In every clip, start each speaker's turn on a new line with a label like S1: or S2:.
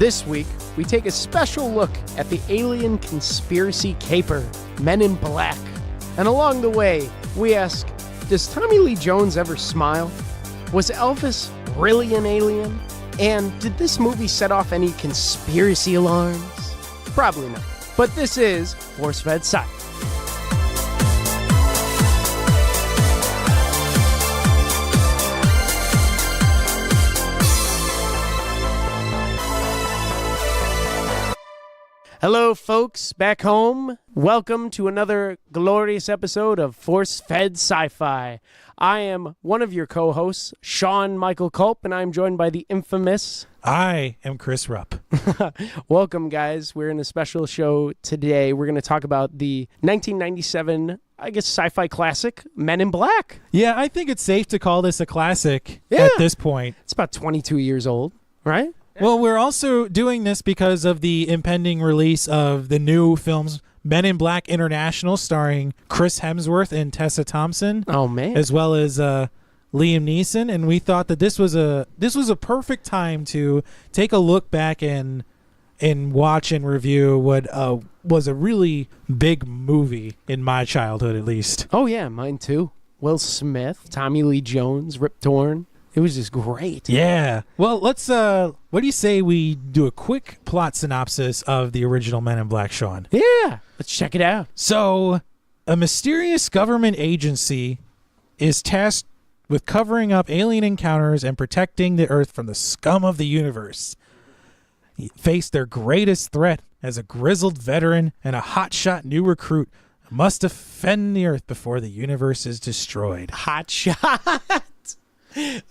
S1: This week, we take a special look at the alien conspiracy caper, Men in Black. And along the way, we ask, does Tommy Lee Jones ever smile? Was Elvis really an alien? And did this movie set off any conspiracy alarms? Probably not. But this is Force Fed Sci-Fi. Hello, folks, back home. Welcome to another glorious episode of Force Fed Sci-Fi. I am one of your co-hosts, Sean Michael Culp, and I'm joined by the infamous...
S2: I am Chris Rupp.
S1: Welcome, guys. We're in a special show today. We're going to talk about the 1997, I guess, sci-fi classic, Men in Black.
S2: Yeah, I think it's safe to call this a classic at this point.
S1: It's about 22 years old, right?
S2: Well, we're also doing this because of the impending release of the new films Men in Black International, starring Chris Hemsworth and Tessa Thompson.
S1: Oh, man.
S2: As well as Liam Neeson. And we thought that this was a perfect time to take a look back and watch and review what was a really big movie in my childhood, at least.
S1: Oh, yeah, mine too. Will Smith, Tommy Lee Jones, Rip Torn. It was just great.
S2: Yeah. Well, let's, what do you say we do a quick plot synopsis of the original Men in Black, Sean?
S1: Yeah. Let's check it out.
S2: So, a mysterious government agency is tasked with covering up alien encounters and protecting the Earth from the scum of the universe. Face their greatest threat as a grizzled veteran and a hotshot new recruit must defend the Earth before the universe is destroyed.
S1: Hotshot.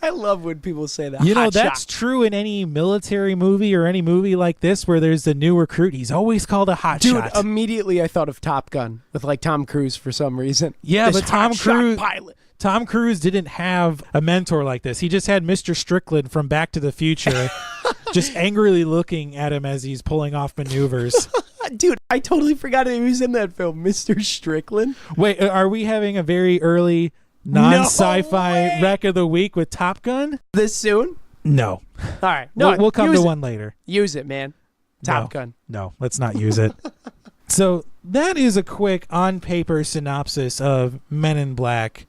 S1: I love when people say that.
S2: You know, that's true in any military movie or any movie like this where there's a new recruit. He's always called a hotshot.
S1: Dude, immediately I thought of Top Gun with like Tom Cruise for some reason.
S2: Yeah,
S1: this
S2: but Tom
S1: pilot.
S2: Cruise didn't have a mentor like this. He just had Mr. Strickland from Back to the Future just angrily looking at him as he's pulling off maneuvers.
S1: Dude, I totally forgot he was in that film, Mr. Strickland.
S2: Wait, are we having a very early non-sci-fi wreck of the week with Top Gun?
S1: This soon?
S2: No.
S1: All right. No,
S2: we'll come to one later.
S1: Use it, man. Top Gun.
S2: No, let's not use it. So that is a quick on-paper synopsis of Men in Black.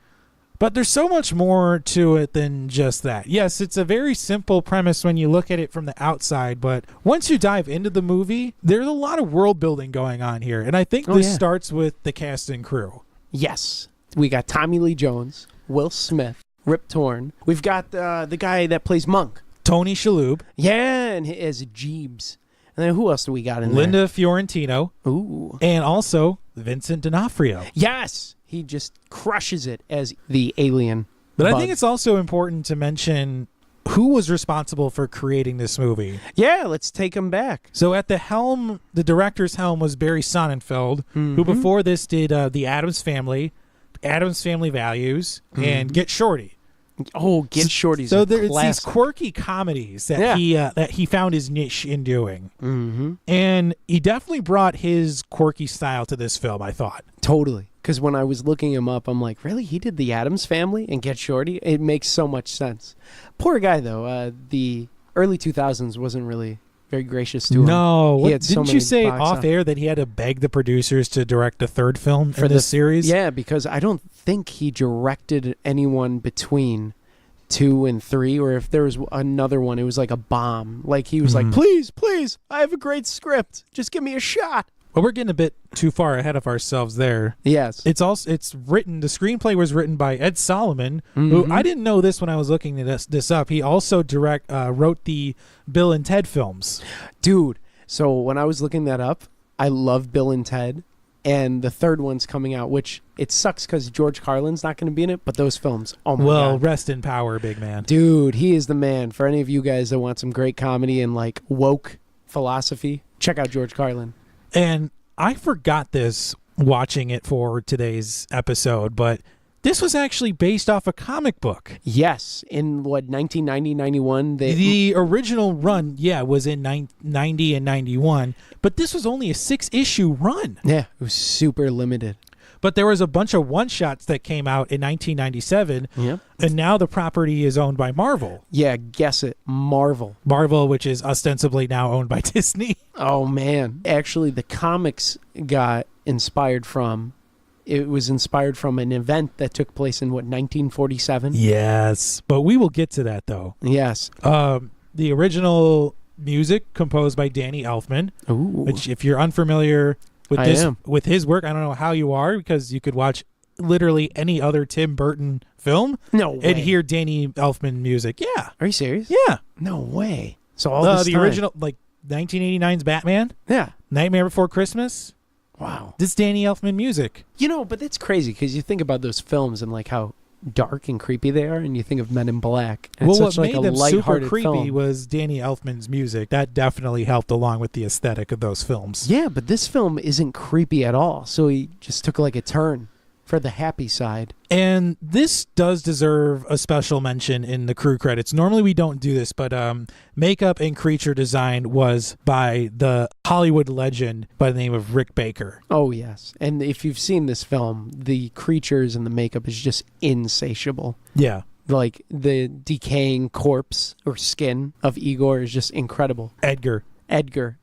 S2: But there's so much more to it than just that. Yes, it's a very simple premise when you look at it from the outside, but once you dive into the movie, there's a lot of world building going on here. And I think this starts with the cast and crew.
S1: Yes. We got Tommy Lee Jones, Will Smith, Rip Torn. We've got the guy that plays Monk.
S2: Tony Shalhoub.
S1: Yeah, and as Jeebs. And then who else do we got in
S2: Linda Fiorentino.
S1: Ooh.
S2: And also Vincent D'Onofrio.
S1: Yes. He just crushes it as the alien.
S2: But I think it's also important to mention who was responsible for creating this movie.
S1: Yeah, let's take him back.
S2: So at the helm, the director's helm was Barry Sonnenfeld, who before this did The Addams Family, Addams Family Values, and Get Shorty.
S1: Oh, Get Shorty's
S2: so there's these quirky comedies that he found his niche in doing. And he definitely brought his quirky style to this film, I thought.
S1: Totally. Because when I was looking him up, I'm like, really? He did The Addams Family and Get Shorty? It makes so much sense. Poor guy, though. The early 2000s wasn't really very gracious to him.
S2: No. Didn't you say off air that he had to beg the producers to direct a third film for this series?
S1: Yeah, because I don't think he directed anyone between 2 and 3, or if there was another one, it was like a bomb. Like he was like, please, I have a great script. Just give me a shot.
S2: Well, we're getting a bit too far ahead of ourselves there.
S1: Yes.
S2: The screenplay was written by Ed Solomon, who I didn't know this when I was looking this up. He also wrote the Bill and Ted films.
S1: Dude, so when I was looking that up, I love Bill and Ted, and the third one's coming out, which it sucks because George Carlin's not going to be in it, but those films, oh my God.
S2: Well, rest in power, big man.
S1: Dude, he is the man. For any of you guys that want some great comedy and like woke philosophy, check out George Carlin.
S2: And I forgot this watching it for today's episode, but this was actually based off a comic book.
S1: Yes. In what, 1990, 91?
S2: The original run, was in 90 and 91, but this was only a 6-issue run.
S1: Yeah, it was super limited.
S2: But there was a bunch of one-shots that came out in 1997, and now the property is owned by Marvel.
S1: Yeah, guess it. Marvel.
S2: Marvel, which is ostensibly now owned by Disney.
S1: Oh, man. Actually, the comics got inspired from... It was inspired from an event that took place in, 1947?
S2: Yes, but we will get to that, though.
S1: Yes.
S2: The original music composed by Danny Elfman, which, if you're unfamiliar with his work, I don't know how you are, because you could watch literally any other Tim Burton film and hear Danny Elfman music. Yeah.
S1: Are you serious?
S2: Yeah.
S1: No way. So all this
S2: the
S1: time.
S2: original, like 1989's Batman?
S1: Yeah.
S2: Nightmare Before Christmas?
S1: Wow.
S2: This Danny Elfman music.
S1: But that's crazy, because you think about those films and like how dark and creepy they are, and you think of Men in Black. And
S2: Well,
S1: it's
S2: what
S1: such
S2: made
S1: like a
S2: them super
S1: lighthearted
S2: creepy
S1: film.
S2: was Danny Elfman's music. That definitely helped along with the aesthetic of those films.
S1: Yeah, but this film isn't creepy at all. So he just took like a turn for the happy side.
S2: And this does deserve a special mention in the crew credits. Normally we don't do this, but makeup and creature design was by the Hollywood legend by the name of Rick Baker.
S1: Oh, yes. And if you've seen this film, the creatures and the makeup is just insatiable.
S2: Yeah.
S1: Like the decaying corpse or skin of Igor is just incredible.
S2: Edgar.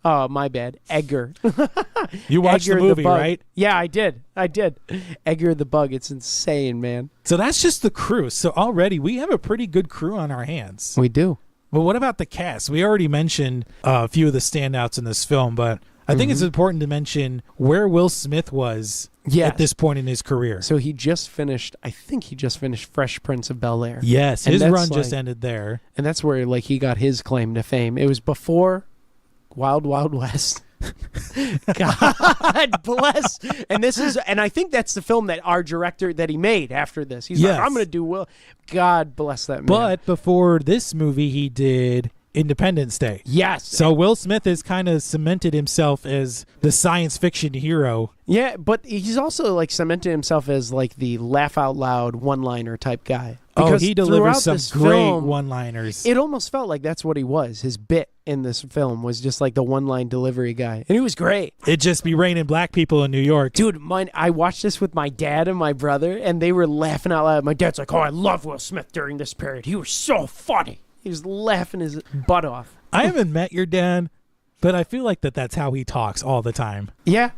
S1: Oh, my bad. Edgar.
S2: You watched
S1: Edgar
S2: the movie,
S1: bug.
S2: right?
S1: Yeah, I did. Edgar the bug. It's insane, man.
S2: So that's just the crew. So already we have a pretty good crew on our hands.
S1: We do.
S2: But what about the cast? We already mentioned a few of the standouts in this film, but I think it's important to mention where Will Smith was at this point in his career.
S1: So he just finished, I think he just finished Fresh Prince of Bel-Air.
S2: Yes,
S1: And
S2: his
S1: that's
S2: run just ended there.
S1: And that's where like he got his claim to fame. It was before Wild Wild West. God bless. And I think that's the film that our director that he made after this. He's like, I'm going to do Will. God bless that man.
S2: But before this movie, he did Independence Day.
S1: Yes.
S2: So Will Smith has kind of cemented himself as the science fiction hero.
S1: Yeah, but he's also like cemented himself as like the laugh out loud one-liner type guy.
S2: Because he delivers some great
S1: film,
S2: one-liners.
S1: It almost felt like that's what he was. His bit in this film was just like the one-line delivery guy. And he was great.
S2: It'd just be raining black people in New York.
S1: Dude, I watched this with my dad and my brother, and they were laughing out loud. My dad's like, I love Will Smith during this period. He was so funny. He was laughing his butt off.
S2: I haven't met your dad, but I feel like that's how he talks all the time.
S1: Yeah.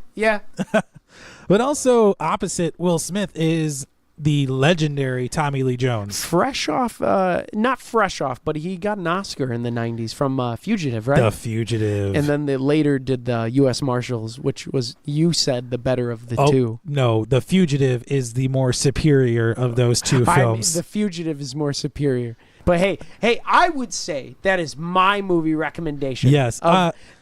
S2: But also opposite Will Smith is the legendary Tommy Lee Jones.
S1: Not fresh off, but he got an Oscar in the 90s from Fugitive, right?
S2: The Fugitive.
S1: And then they later did the U.S. Marshals, which was, you said, the better of the two.
S2: No, The Fugitive is the more superior of those two films.
S1: The Fugitive is more superior. But hey, I would say that is my movie recommendation.
S2: Yes.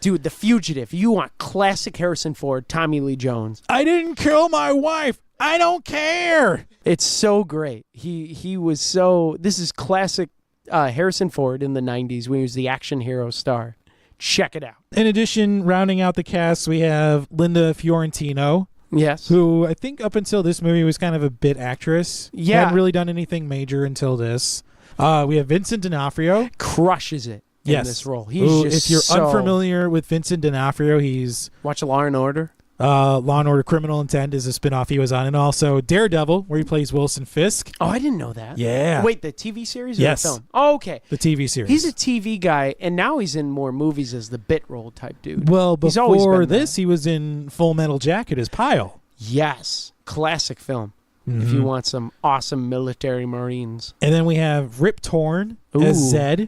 S1: Dude, The Fugitive. You want classic Harrison Ford, Tommy Lee Jones.
S2: I didn't kill my wife. I don't care.
S1: It's so great. He was so... This is classic Harrison Ford in the 90s when he was the action hero star. Check it out.
S2: In addition, rounding out the cast, we have Linda Fiorentino.
S1: Yes.
S2: Who I think up until this movie was kind of a bit actress.
S1: Yeah.
S2: Hadn't really done anything major until this. We have Vincent D'Onofrio.
S1: Crushes it in this role.
S2: If you're unfamiliar with Vincent D'Onofrio, he's...
S1: Watch Law and Order.
S2: Law and Order Criminal Intent is a spinoff he was on. And also Daredevil, where he plays Wilson Fisk.
S1: Oh, I didn't know that.
S2: Yeah.
S1: Wait, the TV series or
S2: yes.
S1: the film? Oh, okay.
S2: The TV series.
S1: He's a TV guy, and now he's in more movies as the bit role type dude.
S2: Well, before this,
S1: he
S2: he was in Full Metal Jacket as Pyle.
S1: Yes. Classic film. If you want some awesome military Marines.
S2: And then we have Rip Torn as Zed.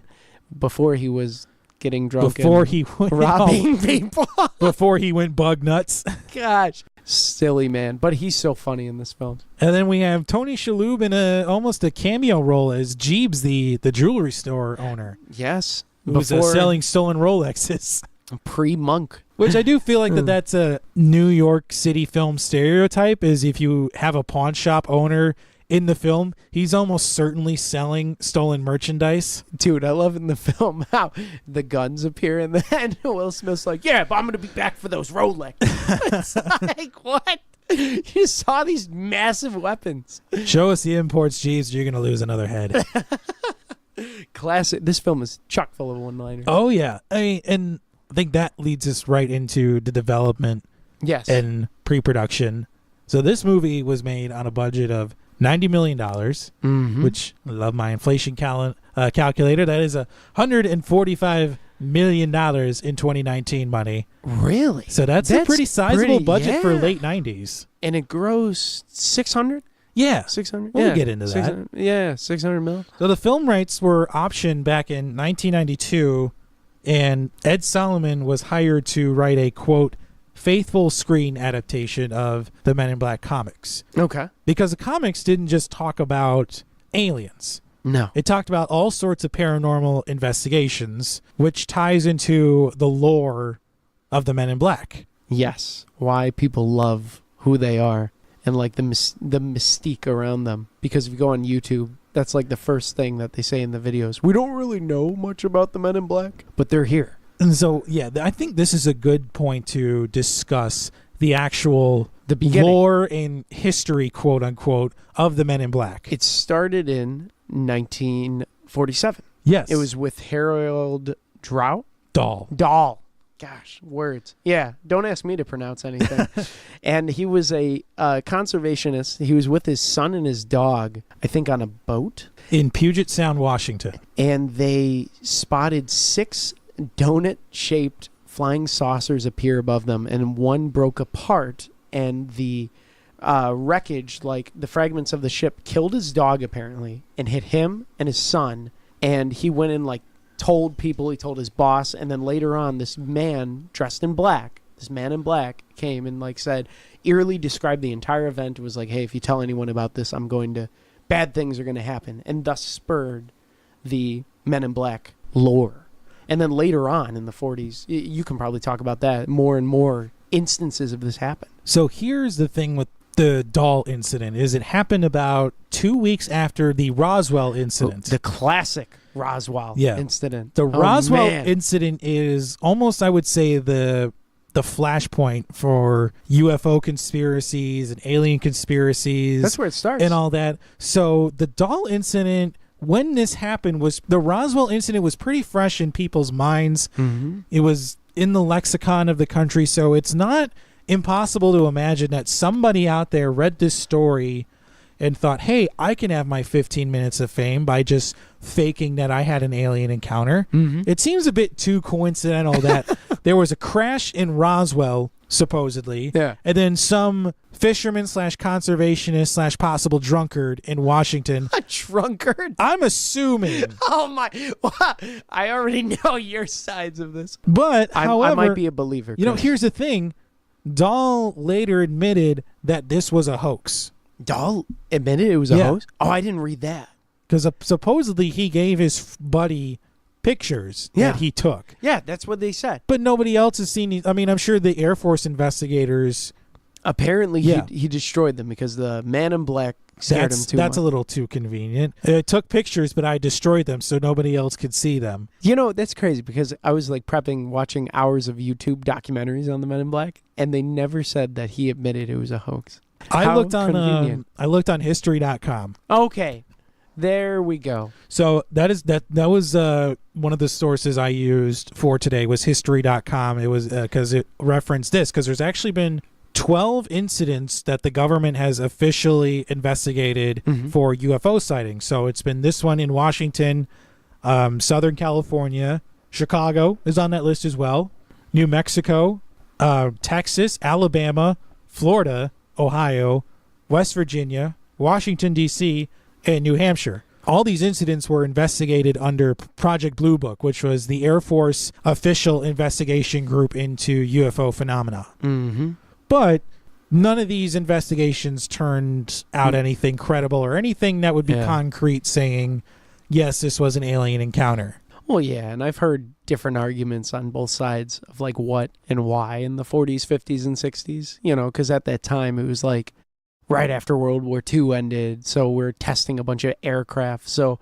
S1: Before he was getting drunk
S2: before
S1: and
S2: he went
S1: robbing people.
S2: Before he went bug nuts.
S1: Gosh. Silly man. But he's so funny in this film.
S2: And then we have Tony Shalhoub in almost a cameo role as Jeeves, the jewelry store owner.
S1: Yes.
S2: Who's selling stolen Rolexes.
S1: Pre-Monk.
S2: Which I do feel like that's a New York City film stereotype, is if you have a pawn shop owner in the film, he's almost certainly selling stolen merchandise.
S1: Dude, I love in the film how the guns appear in the end. Will Smith's like, yeah, but I'm going to be back for those Rolex. It's like, what? You saw these massive weapons.
S2: Show us the imports, Jeeves, you're going to lose another head.
S1: Classic. This film is chock full of one-liners.
S2: Oh, yeah. I think that leads us right into the development
S1: yes.
S2: and pre-production. So this movie was made on a budget of $90 million, which I love my inflation calculator. That is $145 million in 2019 money.
S1: Really?
S2: So that's a pretty sizable budget for late 90s.
S1: And it grows 600?
S2: Yeah.
S1: 600?
S2: We'll get into that.
S1: Yeah, 600 mil.
S2: So the film rights were optioned back in 1992, and Ed Solomon was hired to write a, quote, faithful screen adaptation of the Men in Black comics.
S1: Okay.
S2: Because the comics didn't just talk about aliens.
S1: No.
S2: It talked about all sorts of paranormal investigations, which ties into the lore of the Men in Black.
S1: Yes. Why people love who they are and like the mystique around them. Because if you go on YouTube, that's like the first thing that they say in the videos. We don't really know much about the Men in Black, but they're here.
S2: And so, yeah, I think this is a good point to discuss the actual lore and history, quote unquote, of the Men in Black.
S1: It started in 1947.
S2: Yes.
S1: It was with Harold
S2: Dahl.
S1: Gosh, words. Yeah, don't ask me to pronounce anything. And he was a conservationist. He was with his son and his dog, I think on a boat.
S2: In Puget Sound, Washington.
S1: And they spotted 6 donut-shaped flying saucers appear above them, and one broke apart, and the wreckage, like the fragments of the ship, killed his dog apparently, and hit him and his son, and he went and like told people, he told his boss, and then later on this man dressed in black, this man in black came and like said, eerily described the entire event. It was like, hey, if you tell anyone about this, bad things are going to happen, and thus spurred the Men in Black lore. And then later on in the 40s, you can probably talk about that, more and more instances of this happen.
S2: So here's the thing with the Dahl incident, is it happened about 2 weeks after the Roswell incident.
S1: The classic Roswell incident.
S2: The Roswell incident is almost, I would say, the flashpoint for UFO conspiracies and alien conspiracies.
S1: That's where it starts.
S2: And all that. So the Dahl incident, when this happened, the Roswell incident was pretty fresh in people's minds. Mm-hmm. It was in the lexicon of the country, so it's not impossible to imagine that somebody out there read this story and thought, hey, I can have my 15 minutes of fame by just faking that I had an alien encounter. Mm-hmm. It seems a bit too coincidental that there was a crash in Roswell, supposedly, and then some fisherman / conservationist / possible drunkard in Washington.
S1: A drunkard?
S2: I'm assuming.
S1: Oh my! I already know your sides of this.
S2: But however,
S1: I might be a believer.
S2: You know, here's the thing: Dahl later admitted that this was a hoax.
S1: Dahl admitted it was a hoax? Oh, I didn't read that.
S2: Because supposedly he gave his buddy pictures that he took.
S1: Yeah, that's what they said.
S2: But nobody else has seen. I mean, I'm sure the Air Force investigators.
S1: Apparently, he destroyed them because the Man in Black scared him too much.
S2: That's a little too convenient. I took pictures, but I destroyed them so nobody else could see them.
S1: You know, that's crazy because I was like watching hours of YouTube documentaries on the Men in Black, and they never said that he admitted it was a hoax.
S2: I looked on history.com.
S1: Okay. There we go.
S2: So that was one of the sources I used for today was history.com. It was because it referenced this, because there's actually been 12 incidents that the government has officially investigated for UFO sightings. So it's been this one in Washington, Southern California, Chicago is on that list as well, New Mexico, Texas, Alabama, Florida, Ohio, West Virginia, Washington, D.C., and New Hampshire. All these incidents were investigated under Project Blue Book, which was the Air Force official investigation group into UFO phenomena. Mm-hmm. But none of these investigations turned out anything credible or anything that would be concrete saying, yes, this was an alien encounter.
S1: Well, yeah, and I've heard different arguments on both sides of like what and why in the 40s, 50s, and 60s, you know, because at that time it was like right after World War II ended, so we're testing a bunch of aircraft. So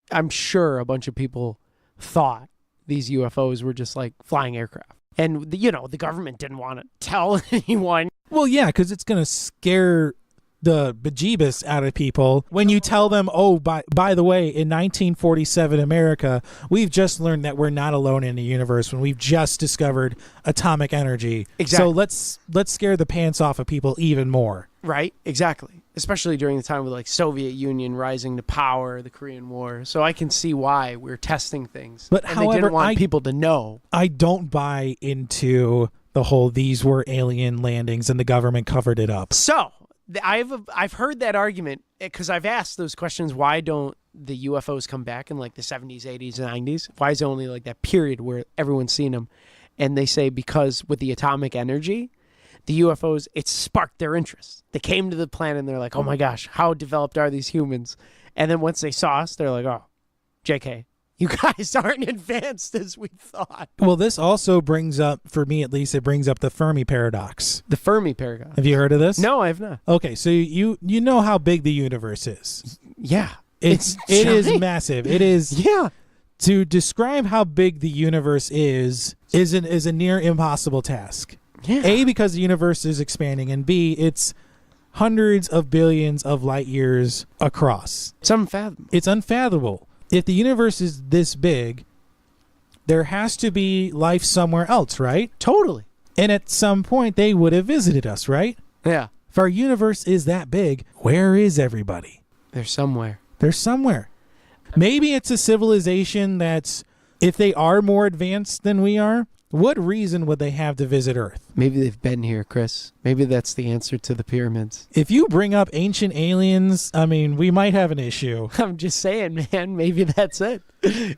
S1: I'm sure a bunch of people thought these UFOs were just like flying aircraft. And, the government didn't want to tell anyone.
S2: Well, yeah, because it's going to scare the bejeebus out of people when you tell them, oh, by the way, in 1947 America, we've just learned that we're not alone in the universe when we've just discovered atomic energy.
S1: Exactly.
S2: So let's scare the pants off of people even more.
S1: Right, exactly. Especially during the time with like Soviet Union rising to power, the Korean War. So I can see why we're testing things.
S2: But
S1: and
S2: however,
S1: they didn't want people to know.
S2: I don't buy into the whole these were alien landings and the government covered it up.
S1: So I've heard that argument because I've asked those questions. Why don't the UFOs come back in like the 70s, 80s, and 90s? Why is it only like that period where everyone's seen them? And they say because with the atomic energy, the UFOs, it sparked their interest. They came to the planet and they're like, oh my gosh, how developed are these humans? And then once they saw us, they're like, oh, JK, you guys aren't advanced as we thought.
S2: Well, this also brings up, for me at least, it brings up the Fermi paradox.
S1: The Fermi paradox.
S2: Have you heard of this?
S1: No, I have not.
S2: Okay, so you know how big the universe is.
S1: Yeah.
S2: It is massive. It is.
S1: Yeah.
S2: To describe how big the universe is a near impossible task.
S1: Yeah.
S2: A, because the universe is expanding, and B, it's hundreds of billions of light years across.
S1: It's unfathomable.
S2: It's unfathomable. If the universe is this big, there has to be life somewhere else, right?
S1: Totally.
S2: And at some point, they would have visited us, right?
S1: Yeah.
S2: If our universe is that big, where is everybody?
S1: They're somewhere.
S2: They're somewhere. Maybe it's a civilization that's, if they are more advanced than we are, what reason would they have to visit Earth?
S1: Maybe they've been here, Chris. Maybe that's the answer to the pyramids.
S2: If you bring up ancient aliens, I mean, we might have an issue.
S1: I'm just saying, man, maybe that's it.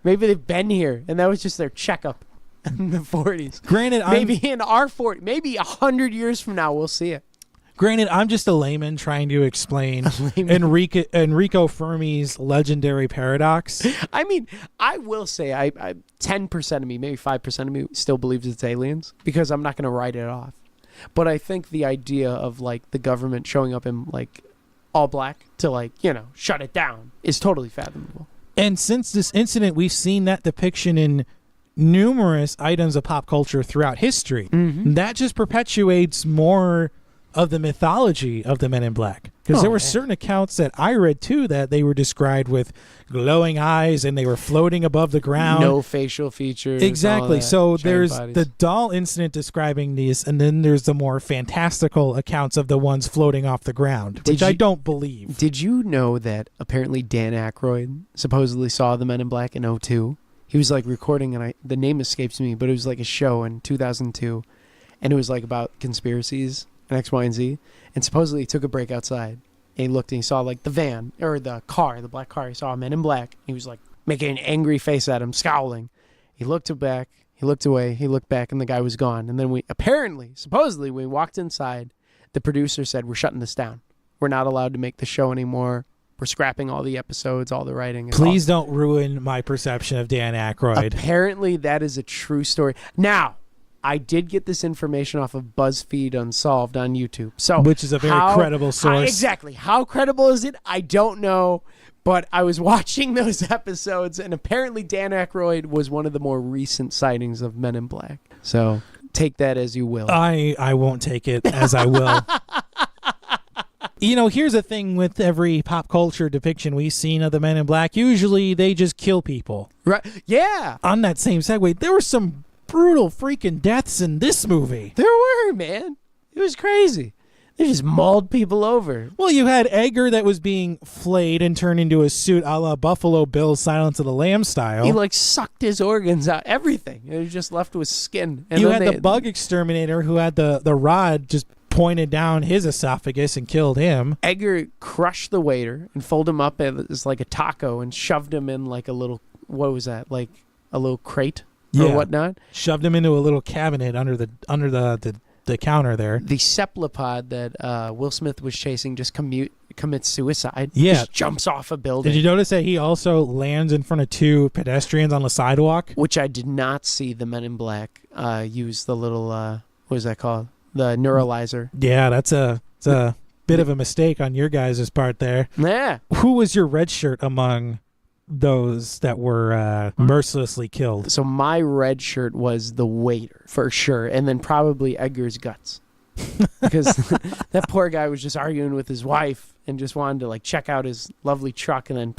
S1: Maybe they've been here, and that was just their checkup in the 40s.
S2: Granted,
S1: maybe in our 40s, maybe 100 years from now, we'll see it.
S2: Granted, I'm just a layman trying to explain Enrico Fermi's legendary paradox.
S1: I mean, I will say I 10% of me, maybe 5% of me still believes it's aliens because I'm not going to write it off. But I think the idea of like the government showing up in like all black to like, shut it down is totally fathomable.
S2: And since this incident, we've seen that depiction in numerous items of pop culture throughout history.
S1: Mm-hmm.
S2: That just perpetuates more of the mythology of the Men in Black. Because there were certain accounts that I read too that they were described with glowing eyes and they were floating above the ground.
S1: No facial features.
S2: Exactly. So there's
S1: bodies.
S2: the doll incident describing these, and then there's the more fantastical accounts of the ones floating off the ground, which I don't believe.
S1: Did you know that apparently Dan Aykroyd supposedly saw the Men in Black in 2002? He was like recording, and the name escapes me, but it was like a show in 2002, and it was like about conspiracies and X, Y, and Z. And supposedly he took a break outside. And he looked and he saw like the van or the car, the black car. He saw a Men in Black. He was like making an angry face at him, scowling. He looked back. He looked away. He looked back, and the guy was gone. And then supposedly, we walked inside. The producer said, "We're shutting this down. We're not allowed to make the show anymore. We're scrapping all the episodes, all the writing."
S2: Please don't ruin my perception of Dan Aykroyd.
S1: Apparently, that is a true story. Now, I did get this information off of BuzzFeed Unsolved on YouTube.
S2: Which is a very credible source.
S1: Exactly. How credible is it? I don't know. But I was watching those episodes, and apparently Dan Aykroyd was one of the more recent sightings of Men in Black. So take that as you will.
S2: I won't take it as I will. Here's the thing with every pop culture depiction we've seen of the Men in Black. Usually they just kill people.
S1: Right? Yeah.
S2: On that same segue, there were some brutal freaking deaths in this movie.
S1: There were, man. It was crazy. They just mauled people over.
S2: Well, you had Edgar that was being flayed and turned into a suit a la Buffalo Bill's Silence of the Lambs style.
S1: He like sucked his organs out, everything. He was just left with skin. And
S2: you had the bug exterminator who had the rod just pointed down his esophagus and killed him.
S1: Edgar crushed the waiter and folded him up as like a taco and shoved him in like a little, what was that, like a little crate? Or whatnot.
S2: Shoved him into a little cabinet under the counter there.
S1: The cephalopod that Will Smith was chasing just commits suicide.
S2: Yeah.
S1: Just jumps off a building.
S2: Did you notice that he also lands in front of two pedestrians on the sidewalk?
S1: Which I did not see the Men in Black use the little, what is that called? The neuralizer.
S2: Yeah, it's a bit of a mistake on your guys' part there.
S1: Yeah.
S2: Who was your red shirt among those that were mercilessly killed?
S1: So my red shirt was the waiter for sure, and then probably Edgar's guts, because that poor guy was just arguing with his wife and just wanted to like check out his lovely truck, and then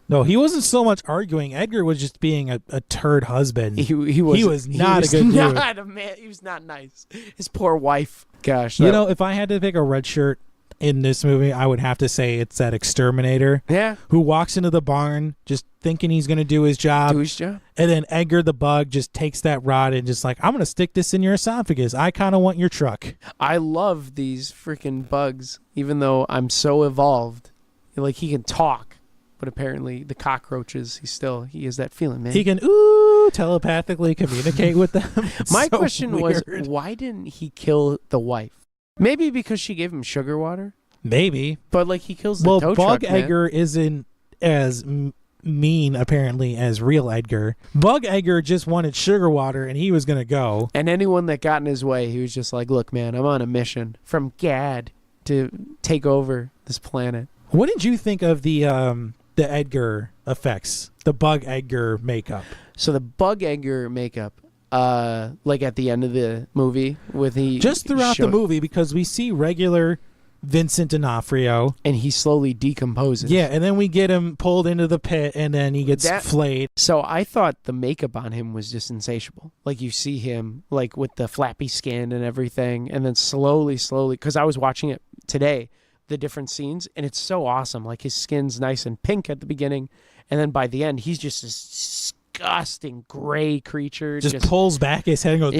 S2: no, he wasn't so much arguing. Edgar was just being a turd husband.
S1: He was
S2: not a good dude.
S1: Not a man. He was not nice. His poor wife. Gosh,
S2: if I had to pick a red shirt, in this movie, I would have to say it's that exterminator.
S1: Yeah.
S2: Who walks into the barn just thinking he's going to do his job.
S1: And
S2: then Edgar the bug just takes that rod and just like, I'm going to stick this in your esophagus. I kind of want your truck.
S1: I love these freaking bugs, even though I'm so evolved. Like, he can talk, but apparently the cockroaches, he has that feeling, man.
S2: He can, telepathically communicate with them.
S1: My question was, why didn't he kill the wife? Maybe because she gave him sugar water?
S2: Maybe.
S1: But, like, he kills the tow
S2: Bug
S1: truck,
S2: Edgar isn't as mean, apparently, as real Edgar. Bug Edgar just wanted sugar water, and he was going to go.
S1: And anyone that got in his way, he was just like, look, man, I'm on a mission from Gad to take over this planet.
S2: What did you think of the Edgar effects? The Bug Edgar makeup?
S1: So the Bug Edgar makeup, like at the end of the movie,
S2: just throughout the movie, because we see regular Vincent D'Onofrio,
S1: and he slowly decomposes.
S2: Yeah, and then we get him pulled into the pit, and then he gets flayed.
S1: So I thought the makeup on him was just insatiable. Like, you see him like with the flappy skin and everything, and then slowly, because I was watching it today, the different scenes, and it's so awesome. Like, his skin's nice and pink at the beginning, and then by the end, he's just this disgusting gray creature.
S2: Just pulls back his head and goes,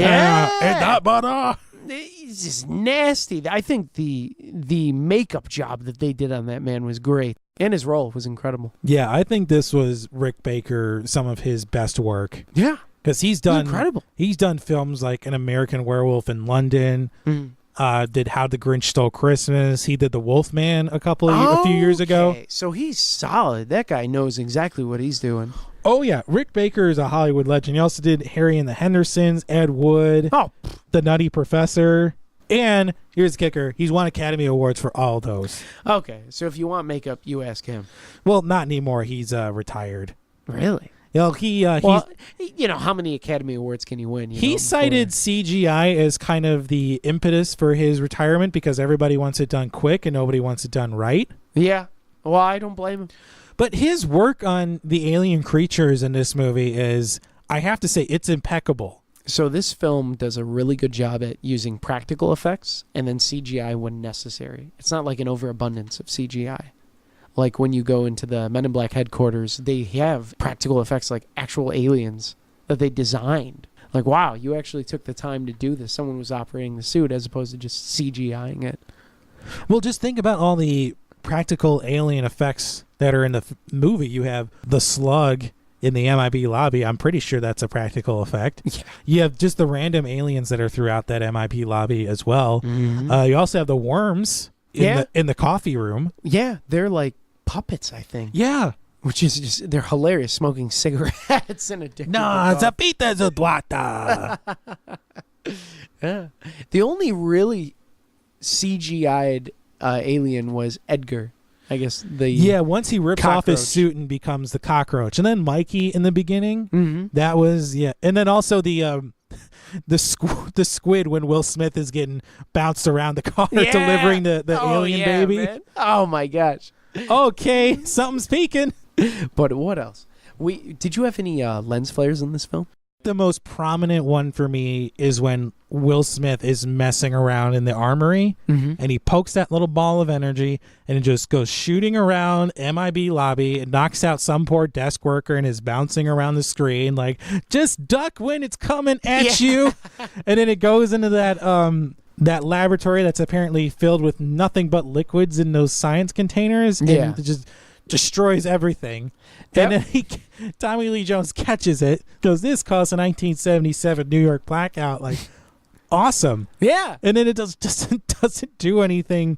S1: It's just nasty. I think the makeup job that they did on that man was great, and his role was incredible.
S2: Yeah, I think this was Rick Baker, some of his best work.
S1: Yeah,
S2: because he's done
S1: incredible.
S2: He's done films like An American Werewolf in London. Did How the Grinch Stole Christmas. He did The Wolfman a few years ago.
S1: So he's solid. That guy knows exactly what he's doing.
S2: Oh, yeah. Rick Baker is a Hollywood legend. He also did Harry and the Hendersons, Ed Wood, The Nutty Professor. And here's the kicker. He's won Academy Awards for all those.
S1: Okay. So if you want makeup, you ask him.
S2: Well, not anymore. He's retired.
S1: Really?
S2: You know,
S1: you know, how many Academy Awards can you win?
S2: He cited CGI as kind of the impetus for his retirement because everybody wants it done quick and nobody wants it done right.
S1: Yeah. Well, I don't blame him.
S2: But his work on the alien creatures in this movie is, I have to say, it's impeccable.
S1: So this film does a really good job at using practical effects and then CGI when necessary. It's not like an overabundance of CGI. Like when you go into the Men in Black headquarters, they have practical effects like actual aliens that they designed. Like, wow, you actually took the time to do this. Someone was operating the suit as opposed to just CGIing it.
S2: Well, just think about all the practical alien effects that are in the movie. You have the slug in the MIB lobby. I'm pretty sure that's a practical effect.
S1: Yeah.
S2: You have just the random aliens that are throughout that MIB lobby as well.
S1: Mm-hmm.
S2: You also have the worms in the coffee room.
S1: Yeah, they're like puppets, I think.
S2: Yeah.
S1: Which is just, they're hilarious, smoking cigarettes and addicted.
S2: No, it's a pita zublata.
S1: Yeah. The only really CGI'd alien was Edgar. I guess
S2: once he rips off his suit and becomes the cockroach. And then Mikey in the beginning, that was, and then also the squid when Will Smith is getting bounced around the car delivering the alien baby.
S1: Man. Oh my gosh.
S2: Okay, something's peeking.
S1: But what else? Did you have any lens flares in this film?
S2: The most prominent one for me is when Will Smith is messing around in the armory and he pokes that little ball of energy and it just goes shooting around MIB lobby. It knocks out some poor desk worker and is bouncing around the screen like, just duck when it's coming at you. And then it goes into that laboratory that's apparently filled with nothing but liquids in those science containers and it just destroys everything. And then Tommy Lee Jones catches it, goes, this caused a 1977 New York blackout. Like, awesome.
S1: Yeah.
S2: And then it doesn't do anything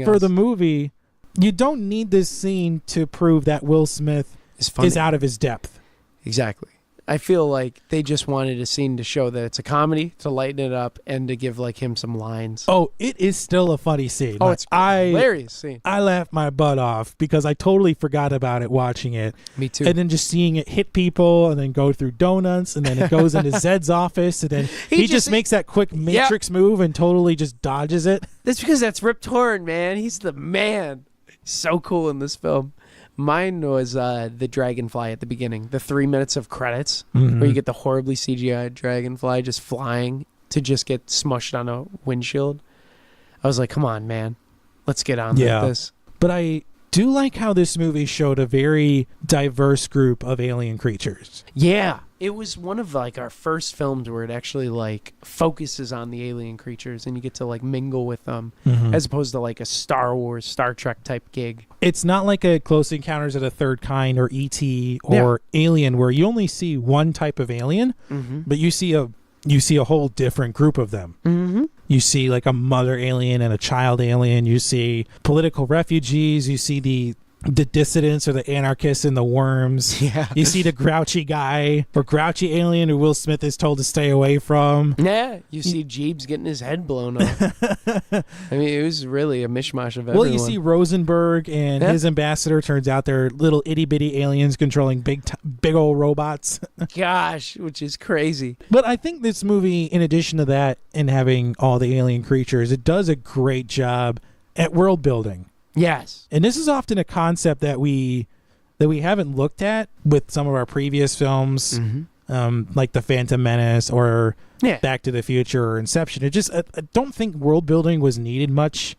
S2: for the movie. You don't need this scene to prove that Will Smith is out of his depth.
S1: Exactly. I feel like they just wanted a scene to show that it's a comedy, to lighten it up, and to give like him some lines.
S2: Oh, it is still a funny scene.
S1: Oh, it's a hilarious scene.
S2: I laughed my butt off because I totally forgot about it watching it.
S1: Me too.
S2: And then just seeing it hit people and then go through donuts and then it goes into Zed's office and then he just makes that quick Matrix move and totally just dodges it.
S1: That's because that's Rip Torn, man. He's the man. So cool in this film. Mine was the dragonfly at the beginning, the 3 minutes of credits where you get the horribly CGI dragonfly just flying to just get smushed on a windshield. I was like, come on, man. let's get on with this.
S2: But I do like how this movie showed a very diverse group of alien creatures.
S1: Yeah. It was one of like our first films where it actually like focuses on the alien creatures and you get to like mingle with them as opposed to like a Star Wars, Star Trek type gig.
S2: It's not like a Close Encounters of the Third Kind or E.T. or Alien where you only see one type of alien, but you see a whole different group of them. Mm-hmm. You see like a mother alien and a child alien. You see political refugees. You see the dissidents or the anarchists and the worms. Yeah. You see the grouchy guy or grouchy alien who Will Smith is told to stay away from.
S1: Yeah. You see Jeeves getting his head blown off. I mean, it was really a mishmash of everyone.
S2: Well, you see Rosenberg and his ambassador. Turns out they're little itty bitty aliens controlling big old robots.
S1: Gosh, which is crazy.
S2: But I think this movie, in addition to that and having all the alien creatures, it does a great job at world building.
S1: Yes.
S2: And this is often a concept that we haven't looked at with some of our previous films, like The Phantom Menace or Back to the Future or Inception. It just, I don't think world building was needed much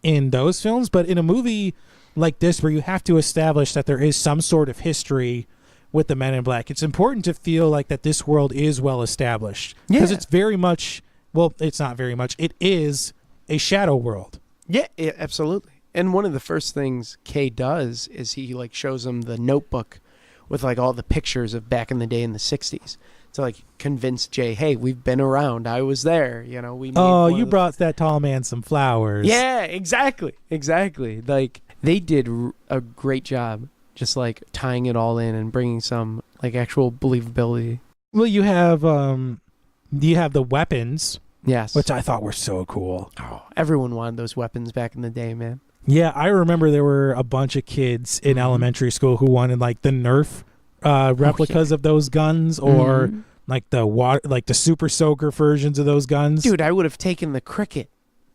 S2: in those films, but in a movie like this where you have to establish that there is some sort of history with the Men in Black, it's important to feel like that this world is well established. Because it's very much, well, it's not very much, it is a shadow world.
S1: Yeah, absolutely. And one of the first things Kay does is he like shows him the notebook with like all the pictures of back in the day in the 60s to like convince Jay, hey, we've been around. I was there. You know, we.
S2: You brought that tall man some flowers.
S1: Yeah, exactly. Like they did a great job just like tying it all in and bringing some like actual believability.
S2: Well, you have the weapons.
S1: Yes.
S2: Which I thought were so cool.
S1: Oh, everyone wanted those weapons back in the day, man.
S2: Yeah, I remember there were a bunch of kids in elementary school who wanted like the Nerf replicas of those guns or like the Super Soaker versions of those guns.
S1: Dude, I would have taken the cricket.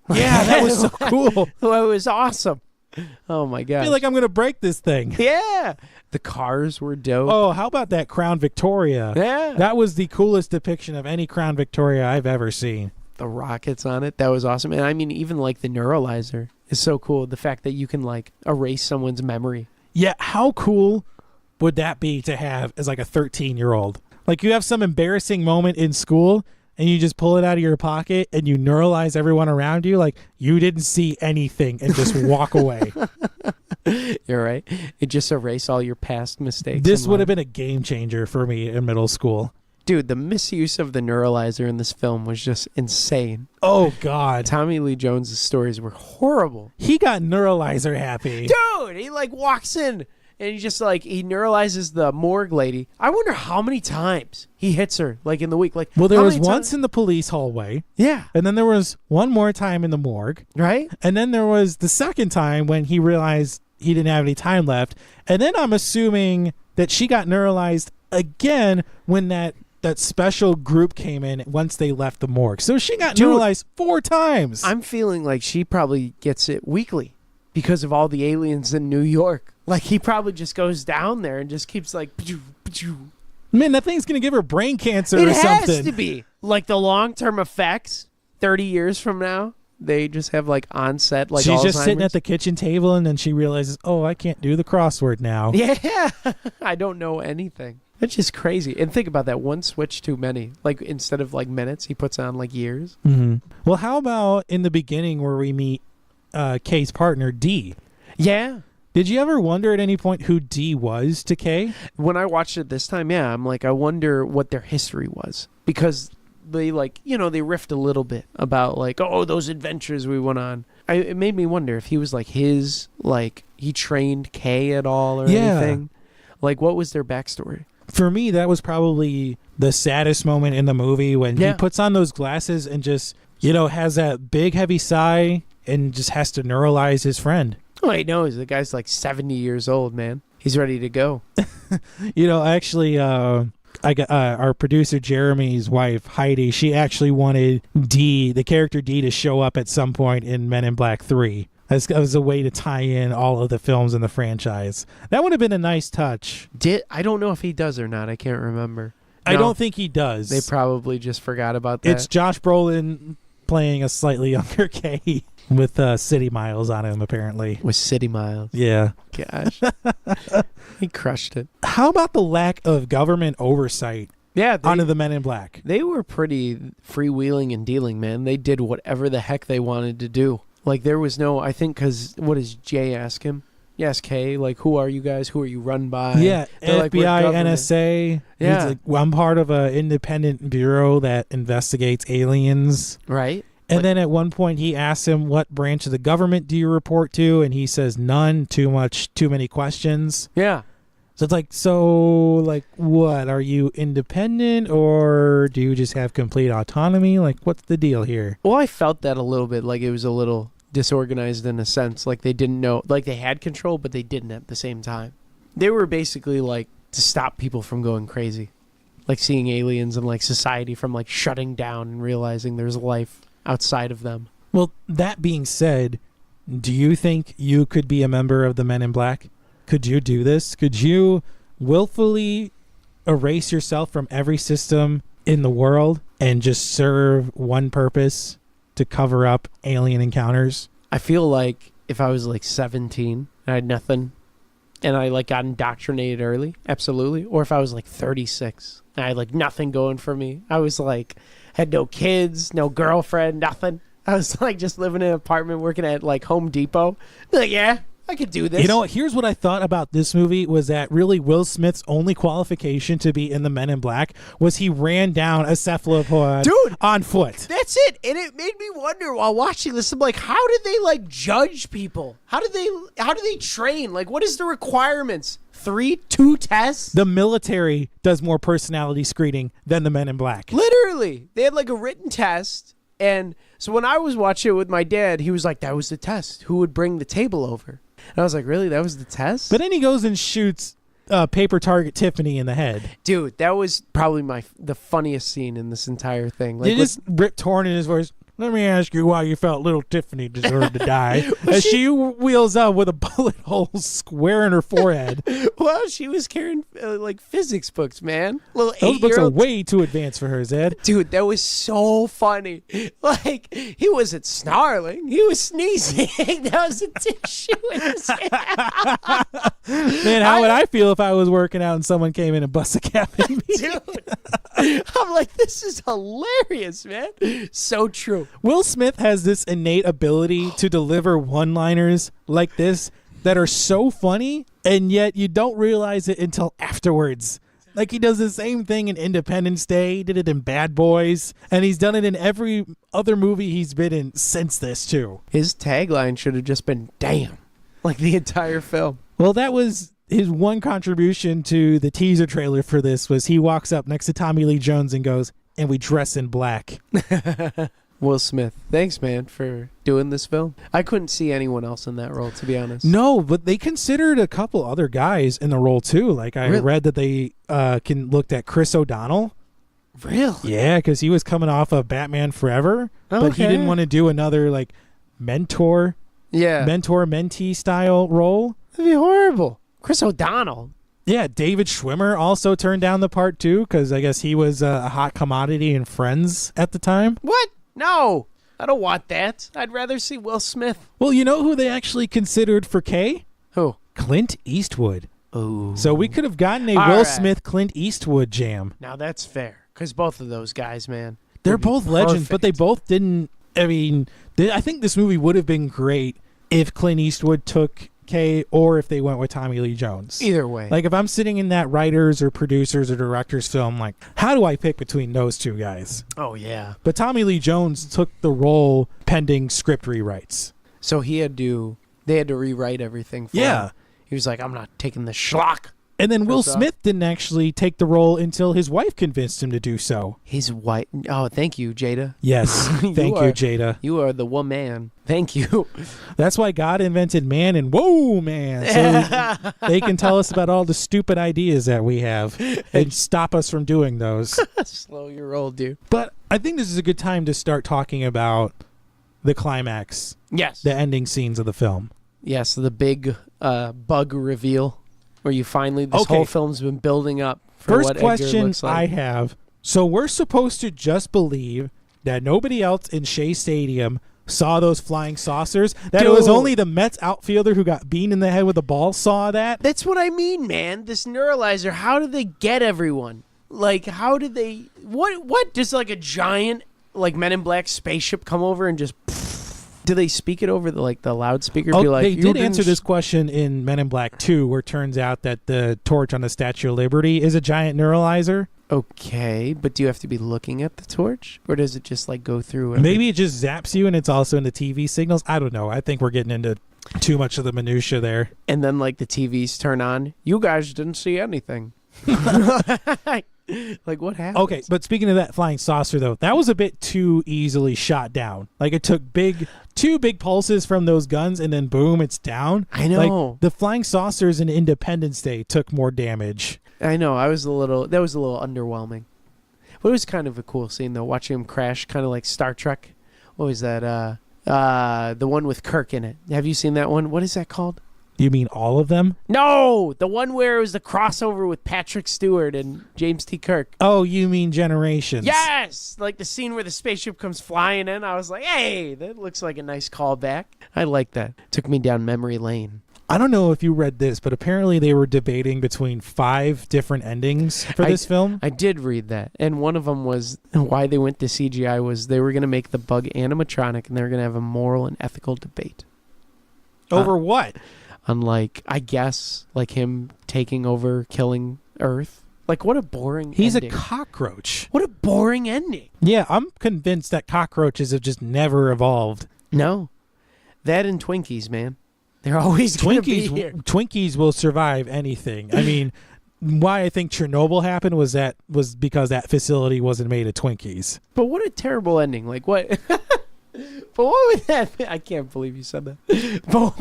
S2: Yeah, that was so cool.
S1: It was awesome. Oh my god.
S2: I feel like I'm going to break this thing.
S1: Yeah. The cars were dope.
S2: Oh, how about that Crown Victoria?
S1: Yeah.
S2: That was the coolest depiction of any Crown Victoria I've ever seen.
S1: The rockets on it, that was awesome. And I mean, even like the neuralizer is so cool. The fact that you can like erase someone's memory.
S2: Yeah, how cool would that be to have as like a 13-year-old? Like you have some embarrassing moment in school and you just pull it out of your pocket and you neuralize everyone around you like you didn't see anything and just walk away.
S1: You're right. It just erase all your past mistakes.
S2: This would have been a game changer for me in middle school.
S1: Dude, the misuse of the neuralizer in this film was just insane.
S2: Oh, God.
S1: Tommy Lee Jones' stories were horrible.
S2: He got neuralizer happy.
S1: Dude, he like walks in and he just like, he neuralizes the morgue lady. I wonder how many times he hits her like in the week. Like,
S2: well, there was once in the police hallway.
S1: Yeah.
S2: And then there was one more time in the morgue.
S1: Right.
S2: And then there was the second time when he realized he didn't have any time left. And then I'm assuming that she got neuralized again when that special group came in once they left the morgue. So she got neuralized 4 times.
S1: I'm feeling like she probably gets it weekly because of all the aliens in New York. Like he probably just goes down there and just keeps like...
S2: Man, that thing's going to give her brain cancer or something.
S1: It has to be. Like the long-term effects, 30 years from now, they just have like on-set like
S2: she's
S1: Alzheimer's.
S2: Just sitting at the kitchen table and then she realizes, oh, I can't do the crossword now.
S1: Yeah. I don't know anything. It's just crazy. And think about that. One switch too many. Like instead of like minutes, he puts on like years.
S2: Mm-hmm. Well, how about in the beginning where we meet Kay's partner, Dee?
S1: Yeah.
S2: Did you ever wonder at any point who Dee was to Kay?
S1: When I watched it this time, yeah, I'm like, I wonder what their history was. Because they like, you know, they riffed a little bit about like, oh, those adventures we went on. It made me wonder if he was like his, like he trained Kay at all or anything. Like what was their backstory?
S2: For me, that was probably the saddest moment in the movie when he puts on those glasses and just, you know, has that big, heavy sigh and just has to neuralize his friend.
S1: Oh, he knows. The guy's like 70 years old, man. He's ready to go.
S2: You know, actually, I got our producer, Jeremy's wife, Heidi, she actually wanted Dee, the character Dee, to show up at some point in Men in Black 3. That was a way to tie in all of the films in the franchise. That would have been a nice touch.
S1: I don't know if he does or not. I can't remember.
S2: I don't think he does.
S1: They probably just forgot about that.
S2: It's Josh Brolin playing a slightly younger Kay with City Miles on him, apparently.
S1: With City Miles.
S2: Yeah.
S1: Gosh. He crushed it.
S2: How about the lack of government oversight
S1: Yeah.
S2: onto the Men in Black?
S1: They were pretty freewheeling and dealing, man. They did whatever the heck they wanted to do. Like, there was no, I think, because what does Jay ask him? He asked Kay, like, who are you guys? Who are you run by?
S2: Yeah,
S1: They're like, "We're
S2: FBI,
S1: government."
S2: NSA.
S1: Yeah.
S2: He's like, well, I'm part of an independent bureau that investigates aliens.
S1: Right?
S2: And
S1: Like-
S2: then at one point he asks him, what branch of the government do you report to? And he says, none. Too many questions.
S1: Yeah.
S2: So it's like, what? Are you independent or do you just have complete autonomy? Like, what's the deal here?
S1: Well, I felt that a little bit, like it was a little disorganized in a sense. Like they didn't know, like they had control, but they didn't at the same time. They were basically like to stop people from going crazy. Like seeing aliens and like society from like shutting down and realizing there's life outside of them.
S2: Well, that being said, do you think you could be a member of the Men in Black? Could you do this? Could you willfully erase yourself from every system in the world and just serve one purpose to cover up alien encounters?
S1: I feel like if I was like 17 and I had nothing and I like got indoctrinated early, absolutely. Or if I was like 36 and I had like nothing going for me, I was like, had no kids, no girlfriend, nothing. I was like just living in an apartment working at like Home Depot. Like, yeah, I could do this.
S2: You know, here's what I thought about this movie was that really Will Smith's only qualification to be in the Men in Black was he ran down a cephalopod on foot.
S1: That's it. And it made me wonder while watching this, I'm like, how did they like judge people? How do they train? Like, what is the requirements? 2 tests?
S2: The military does more personality screening than the Men in Black.
S1: Literally. They had like a written test. And so when I was watching it with my dad, he was like, that was the test. Who would bring the table over? And I was like, really? That was the test?
S2: But then he goes and shoots paper target Tiffany in the head.
S1: Dude, that was probably the funniest scene in this entire thing. Like,
S2: They just ripped torn in his voice. Let me ask you why you felt little Tiffany deserved to die. As she wheels up with a bullet hole square in her forehead.
S1: well, she was carrying like physics books, man. Little
S2: Those books are
S1: 8-year-old.
S2: way too advanced for her, Zed.
S1: Dude, that was so funny. Like, he wasn't snarling. He was sneezing. That was a tissue in his hand.
S2: Man, how would I feel if I was working out and someone came in and bust a cap in me?
S1: Dude, I'm like, this is hilarious, man. So true.
S2: Will Smith has this innate ability to deliver one-liners like this that are so funny, and yet you don't realize it until afterwards. Like, he does the same thing in Independence Day, he did it in Bad Boys, and he's done it in every other movie he's been in since this, too.
S1: His tagline should have just been, damn, like the entire film.
S2: Well, that was his one contribution to the teaser trailer for this, was he walks up next to Tommy Lee Jones and goes, and we dress in black.
S1: Will Smith, thanks, man, for doing this film. I couldn't see anyone else in that role, to be honest.
S2: No, but they considered a couple other guys in the role too. Like I read that they looked at Chris O'Donnell.
S1: Really?
S2: Yeah, because he was coming off of Batman Forever, but he didn't want to do another like mentor-mentee style role.
S1: That'd be horrible. Chris O'Donnell.
S2: Yeah, David Schwimmer also turned down the part too because I guess he was a hot commodity in Friends at the time.
S1: What? No, I don't want that. I'd rather see Will Smith.
S2: Well, you know who they actually considered for Kay?
S1: Who?
S2: Clint Eastwood.
S1: Oh.
S2: So we could have gotten a
S1: All
S2: Will
S1: right.
S2: Smith, Clint Eastwood jam.
S1: Now that's fair, because both of those guys, man.
S2: They're
S1: would be
S2: both legends, but they
S1: perfect.
S2: both didn't. I mean, I think this movie would have been great if Clint Eastwood took Kay or if they went with Tommy Lee Jones.
S1: Either way.
S2: Like, if I'm sitting in that writers or producers or directors film, like, how do I pick between those two guys?
S1: Oh, yeah.
S2: But Tommy Lee Jones took the role pending script rewrites.
S1: So they had to rewrite everything for
S2: Yeah.
S1: him. He was like, I'm not taking the schlock.
S2: And then Will
S1: First off-
S2: Smith didn't actually take the role until his wife convinced him to do so.
S1: His wife. Oh, thank you, Jada.
S2: Yes. Thank you,
S1: are-
S2: Jada.
S1: You are the woman. Thank you.
S2: That's why God invented man and whoa, man. So they can tell us about all the stupid ideas that we have and stop us from doing those.
S1: Slow your roll, dude.
S2: But I think this is a good time to start talking about the climax,
S1: Yes.
S2: the ending scenes of the film.
S1: Yes, the big bug reveal where you finally, this
S2: Okay.
S1: whole film's been building up for
S2: First
S1: what
S2: question
S1: Edgar looks like.
S2: I have. So we're supposed to just believe that nobody else in Shea Stadium saw those flying saucers, that it was only the Mets outfielder who got beamed in the head with a ball saw that.
S1: That's what I mean, man. This neuralizer, how did they get everyone? Like, how did they... What? Just like a giant, like, Men in Black spaceship come over and just... Do they speak it over the loudspeaker?
S2: Oh,
S1: be like,
S2: they did answer this question in Men in Black 2, where it turns out that the torch on the Statue of Liberty is a giant neuralizer.
S1: Okay, but do you have to be looking at the torch? Or does it just, like, go through...
S2: Maybe it just zaps you and it's also in the TV signals. I don't know. I think we're getting into too much of the minutia there.
S1: And then, like, the TVs turn on. You guys didn't see anything. Like, what happened?
S2: Okay, but speaking of that flying saucer, though, that was a bit too easily shot down. Like, it took two big pulses from those guns, and then boom, it's down.
S1: I know.
S2: Like, the flying saucers in Independence Day took more damage.
S1: I know. That was a little underwhelming. But it was kind of a cool scene, though, watching him crash, kind of like Star Trek. What was that? The one with Kirk in it. Have you seen that one? What is that called?
S2: You mean all of them?
S1: No, the one where it was the crossover with Patrick Stewart and James T. Kirk.
S2: Oh, you mean Generations?
S1: Yes! Like the scene where the spaceship comes flying in. I was like, hey, that looks like a nice callback. I like that. Took me down memory lane.
S2: I don't know if you read this, but apparently they were debating between 5 different endings for this film.
S1: I did read that. And one of them was why they went to CGI was they were going to make the bug animatronic and they were going to have a moral and ethical debate.
S2: Over what?
S1: Unlike, I guess, like him taking over, killing Earth. Like, what a boring
S2: He's
S1: ending.
S2: a cockroach.
S1: What a boring ending.
S2: Yeah, I'm convinced that cockroaches have just never evolved.
S1: No. That and Twinkies, man. They're always going to be here.
S2: Twinkies will survive anything. I mean, why I think Chernobyl happened was because that facility wasn't made of Twinkies.
S1: But what a terrible ending. Like, what... But what would that be? I can't believe you said that. But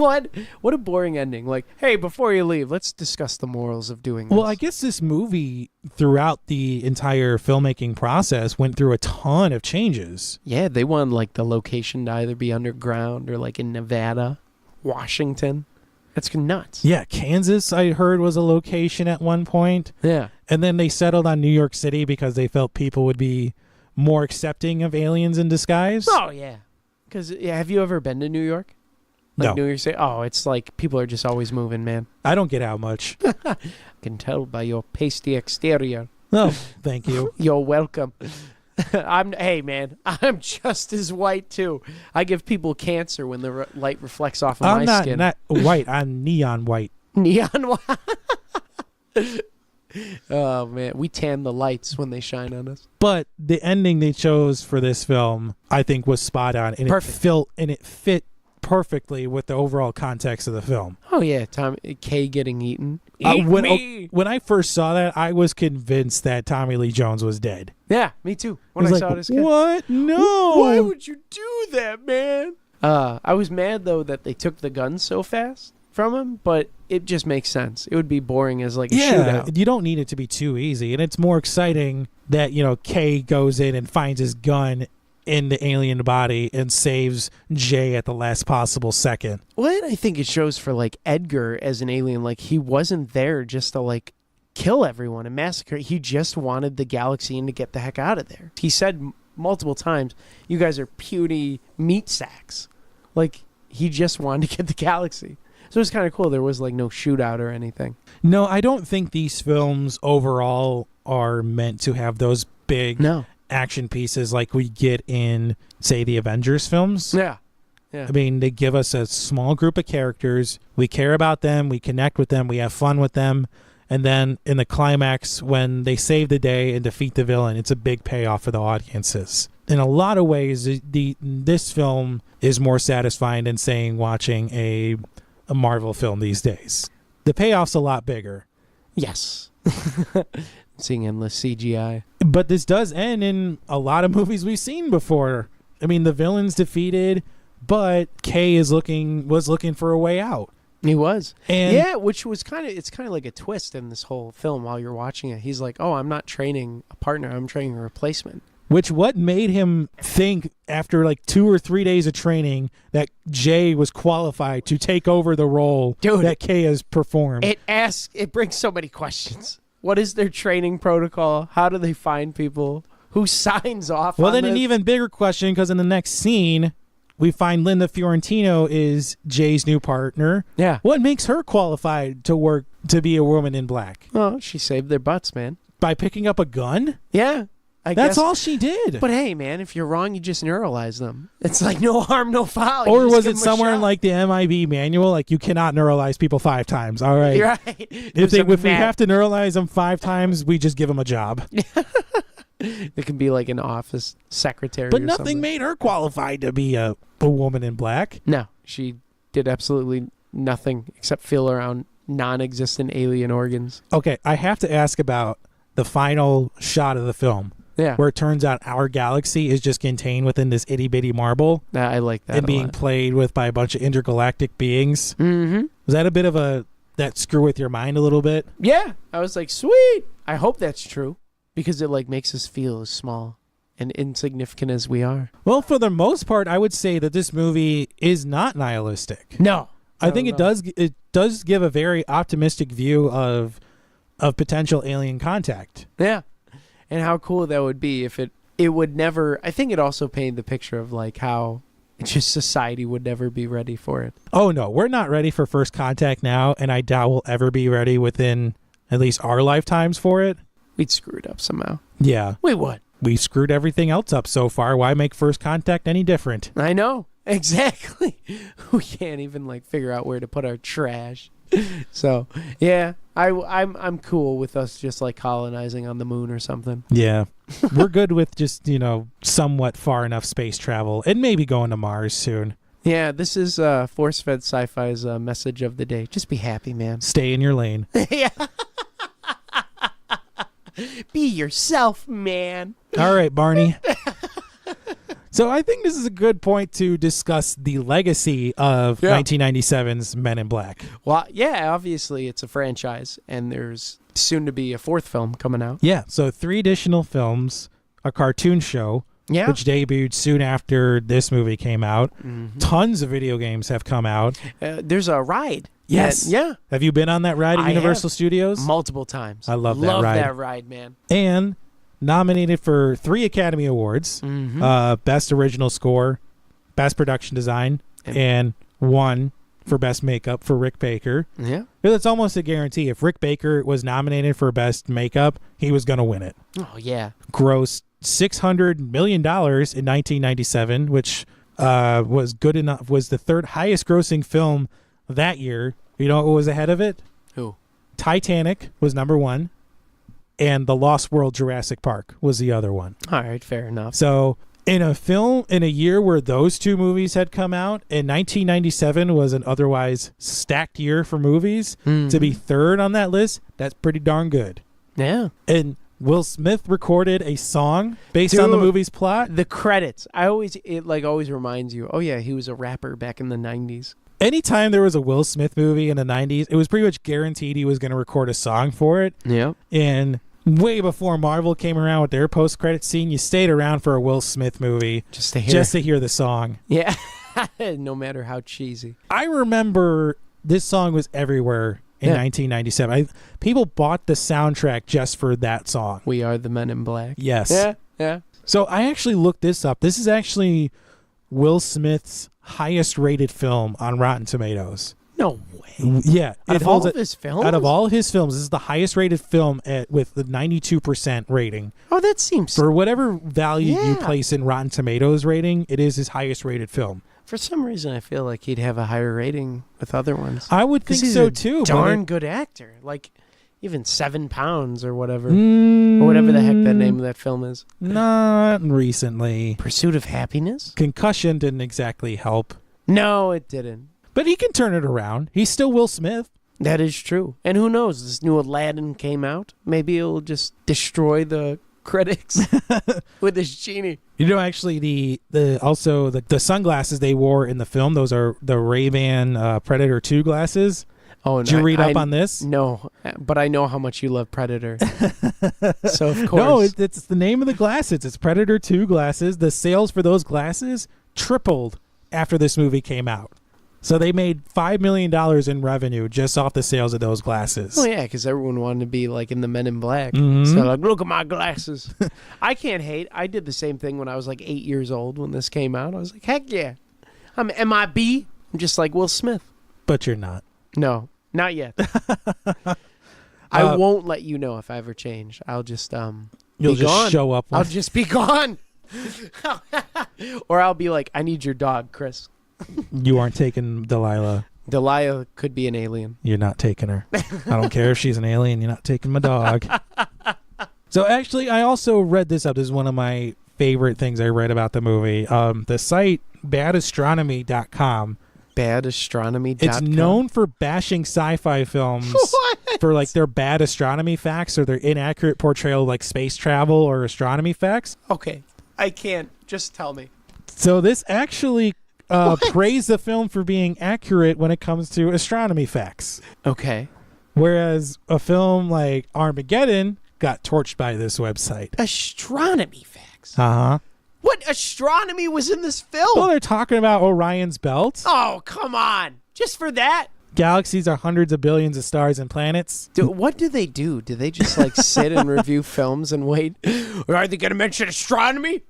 S1: what a boring ending. Like, hey, before you leave, let's discuss the morals of doing this.
S2: Well, I guess this movie, throughout the entire filmmaking process, went through a ton of changes.
S1: Yeah, they wanted, like, the location to either be underground or, like, in Nevada, Washington. That's nuts.
S2: Yeah, Kansas, I heard, was a location at one point.
S1: Yeah.
S2: And then they settled on New York City because they felt people would be more accepting of aliens in disguise.
S1: Oh, yeah. Because, have you ever been to New York? Like
S2: No.
S1: New York City? Oh, it's like people are just always moving, man.
S2: I don't get out much.
S1: Can tell by your pasty exterior.
S2: Oh, thank you.
S1: You're welcome. Hey, man, I'm just as white, too. I give people cancer when the light reflects off of my skin.
S2: I'm not white. I'm neon white.
S1: Neon white? Oh, man. We tan the lights when they shine on us.
S2: But the ending they chose for this film, I think, was spot on. And
S1: Perfect.
S2: It fit perfectly with the overall context of the film.
S1: Oh, yeah. Kay getting eaten. Eat me!
S2: When I first saw that, I was convinced that Tommy Lee Jones was dead.
S1: Yeah, me too. When I saw this kid.
S2: What? No.
S1: Why would you do that, man? I was mad, though, that they took the gun so fast from him, but it just makes sense. It would be boring as like a shootout.
S2: You don't need it to be too easy. And it's more exciting that, Kay goes in and finds his gun in the alien body and saves Jay at the last possible second.
S1: Well, I think it shows for like Edgar as an alien, like he wasn't there just to like kill everyone and massacre. He just wanted the galaxy and to get the heck out of there. He said multiple times, you guys are puny meat sacks. Like he just wanted to get the galaxy. So it was kind of cool. There was like no shootout or anything.
S2: No, I don't think these films overall are meant to have those big action pieces like we get in, say, the Avengers films.
S1: Yeah.
S2: I mean, they give us a small group of characters. We care about them. We connect with them. We have fun with them. And then in the climax, when they save the day and defeat the villain, it's a big payoff for the audiences. In a lot of ways, this film is more satisfying than, saying, watching a Marvel film these days. The payoff's a lot bigger.
S1: Yes. Seeing endless CGI.
S2: But this does end in a lot of movies we've seen before. I mean, the villain's defeated, but Kay was looking for a way out.
S1: He was.
S2: And
S1: yeah, which was it's kind of like a twist in this whole film while you're watching it. He's like, oh, I'm not training a partner. I'm training a replacement.
S2: What made him think after like 2 or 3 days of training that Jay was qualified to take over the role that Kay has performed?
S1: It brings so many questions. What is their training protocol? How do they find people? who signs off
S2: Well,
S1: on
S2: then
S1: this.
S2: an even bigger question, because in the next scene, we find Linda Fiorentino is Jay's new partner.
S1: Yeah.
S2: What makes her qualified to work to be a woman in black?
S1: Oh, she saved their butts, man.
S2: By picking up a gun?
S1: Yeah. I
S2: That's
S1: guess.
S2: all she did.
S1: But hey, man, if you're wrong, you just neuralize them. It's like no harm, no foul. You
S2: Or
S1: just
S2: was
S1: give
S2: it
S1: them a
S2: somewhere in
S1: shot.
S2: like the MIB manual, like you cannot neuralize people 5 times? All right.
S1: You're right.
S2: If we have to neuralize them 5 times, we just give them a job.
S1: It can be like an office secretary.
S2: But
S1: or
S2: nothing
S1: something.
S2: made her qualified to be a woman in black.
S1: No, she did absolutely nothing except feel around non-existent alien organs.
S2: Okay, I have to ask about the final shot of the film,
S1: Yeah,
S2: where it turns out our galaxy is just contained within this itty bitty marble
S1: I like that.
S2: and being played with by a bunch of intergalactic beings.
S1: Mm-hmm.
S2: Was that a bit of that screw with your mind a little bit?
S1: Yeah, I was like, sweet. I hope that's true because it like makes us feel as small and insignificant as we are.
S2: Well, for the most part, I would say that this movie is not nihilistic.
S1: No,
S2: I think it does give a very optimistic view of potential alien contact.
S1: Yeah, and how cool that would be if it would never. I think it also painted the picture of like how just society would never be ready for it.
S2: Oh no, we're not ready for first contact now, and I doubt we'll ever be ready within at least our lifetimes for it.
S1: We'd screw it up somehow.
S2: Yeah.
S1: Wait, what?
S2: We screwed everything else up so far. Why make first contact any different?
S1: I know. Exactly. We can't even like figure out where to put our trash. So yeah, I'm cool with us just like colonizing on the moon or something.
S2: Yeah. We're good with just, somewhat far enough space travel and maybe going to Mars soon.
S1: Yeah, this is Force Fed Sci-Fi's message of the day. Just be happy, man.
S2: Stay in your lane.
S1: Yeah. Be yourself, man.
S2: All right, Barney. So I think this is a good point to discuss the legacy of 1997's Men in Black.
S1: Well, yeah, obviously it's a franchise, and there's soon to be a 4th film coming out.
S2: Yeah, so 3 additional films, a cartoon show, which debuted soon after this movie came out.
S1: Mm-hmm.
S2: Tons of video games have come out.
S1: There's a ride.
S2: Yes.
S1: Yeah.
S2: Have you been on that ride at Universal Studios?
S1: Multiple times.
S2: I love that ride.
S1: Love that ride, man.
S2: And nominated for 3 Academy Awards, Best Original Score, Best Production Design, and 1 for Best Makeup for Rick Baker.
S1: Yeah.
S2: It's almost a guarantee. If Rick Baker was nominated for Best Makeup, he was going to win it.
S1: Oh, yeah.
S2: Grossed $600 million in 1997, which was good enough. Was the 3rd highest grossing film that year. You know what was ahead of it?
S1: Who?
S2: Titanic was number 1. And The Lost World Jurassic Park was the other one.
S1: All right, fair enough.
S2: So in a year where those 2 movies had come out, and 1997 was an otherwise stacked year for movies, to be 3rd on that list, that's pretty darn good.
S1: Yeah.
S2: And Will Smith recorded a song based on the movie's plot.
S1: The credits. It always reminds you, oh yeah, he was a rapper back in the 90s.
S2: Anytime there was a Will Smith movie in the 90s, it was pretty much guaranteed he was going to record a song for it.
S1: Yeah.
S2: And way before Marvel came around with their post-credit scene, you stayed around for a Will Smith movie just to hear the song.
S1: Yeah. No matter how cheesy.
S2: I remember this song was everywhere in 1997. People bought the soundtrack just for that song.
S1: We Are the Men in Black.
S2: Yes.
S1: Yeah.
S2: So I actually looked this up. This is actually Will Smith's highest rated film on Rotten Tomatoes.
S1: No way.
S2: Yeah.
S1: Out of all of his films?
S2: Out of all of his films, this is the highest rated film with the 92% rating.
S1: Oh, that seems...
S2: For whatever value you place in Rotten Tomatoes rating, it is his highest rated film.
S1: For some reason, I feel like he'd have a higher rating with other ones.
S2: I would think so too.
S1: Darn good actor. Like even 7 pounds or whatever. Or whatever the heck that name of that film is.
S2: Not recently.
S1: Pursuit of Happiness?
S2: Concussion didn't exactly help.
S1: No, it didn't.
S2: But he can turn it around. He's still Will Smith.
S1: That is true. And who knows? This new Aladdin came out. Maybe it'll just destroy the critics with this genie.
S2: Actually, the sunglasses they wore in the film, those are the Ray-Ban Predator 2 glasses.
S1: Oh,
S2: did you read up on this?
S1: No, but I know how much you love Predator. So, of course.
S2: No, it's the name of the glasses. It's Predator 2 glasses. The sales for those glasses tripled after this movie came out. So they made $5 million in revenue just off the sales of those glasses.
S1: Oh, yeah, because everyone wanted to be like in the Men in Black.
S2: Mhm.
S1: So like, look at my glasses. I can't hate. I did the same thing when I was like 8 years old when this came out. I was like, heck yeah. I'm MIB. I'm just like Will Smith.
S2: But you're not.
S1: No, not yet. I won't let you know if I ever change. I'll just
S2: You'll
S1: be
S2: just
S1: gone.
S2: show up.
S1: I'll just be gone. Or I'll be like, I need your dog, Chris.
S2: You aren't taking Delilah.
S1: Delilah could be an alien.
S2: You're not taking her. I don't care if she's an alien. You're not taking my dog. So actually, I also read this up. This is one of my favorite things I read about the movie. The site badastronomy.com.
S1: Badastronomy.com.
S2: It's known for bashing sci-fi films for like their bad astronomy facts or their inaccurate portrayal of like space travel or astronomy facts.
S1: Okay. I can't. Just tell me.
S2: So this actually praised the film for being accurate when it comes to astronomy facts.
S1: Okay.
S2: Whereas a film like Armageddon got torched by this website.
S1: Astronomy facts.
S2: Uh-huh.
S1: What astronomy was in this film?
S2: Well, they're talking about Orion's belt.
S1: Oh, come on. Just for that?
S2: Galaxies are hundreds of billions of stars and planets.
S1: What do they do? Do they just like sit and review films and wait? Or are they going to mention astronomy?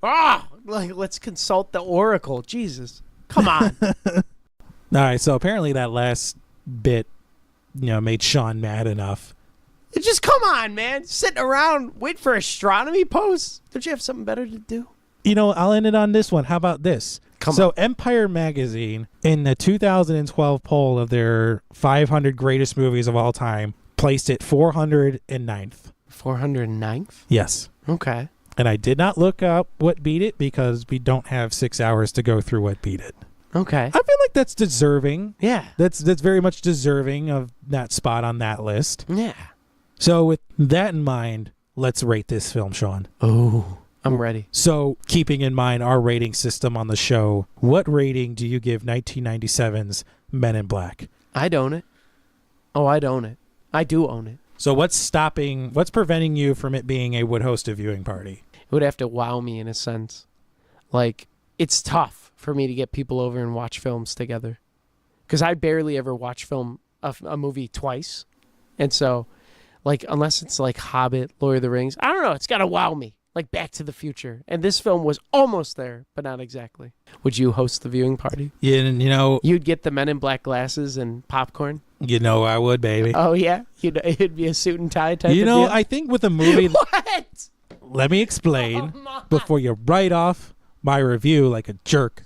S1: Like, let's consult the Oracle. Jesus. Come on.
S2: All right, so apparently that last bit, made Sean mad enough.
S1: Just come on, man. Sitting around, wait for astronomy posts? Don't you have something better to do?
S2: I'll end it on this one. How about this?
S1: Come on.
S2: Empire Magazine, in the 2012 poll of their 500 greatest movies of all time, placed it 409th.
S1: 409th?
S2: Yes.
S1: Okay.
S2: And I did not look up what beat it because we don't have 6 hours to go through what beat it.
S1: Okay.
S2: I feel like that's deserving.
S1: Yeah.
S2: That's very much deserving of that spot on that list.
S1: Yeah.
S2: So with that in mind, let's rate this film, Sean.
S1: Oh, I'm ready.
S2: So keeping in mind our rating system on the show, what rating do you give 1997's Men in Black?
S1: I'd own it. Oh, I'd own it. I do own it.
S2: So what's preventing you from it being a would host a viewing party?
S1: It would have to wow me in a sense. Like, it's tough for me to get people over and watch films together. Because I barely ever watch a movie twice. And so, like, unless it's like Hobbit, Lord of the Rings, I don't know, it's got to wow me. Like Back to the Future. And this film was almost there, but not exactly. Would you host the viewing party?
S2: Yeah,
S1: You'd get the Men in Black glasses and popcorn?
S2: I would, baby.
S1: Oh, yeah? It'd be a suit and tie type of deal?
S2: I think with a movie...
S1: What?
S2: Let me explain before you write off my review like a jerk.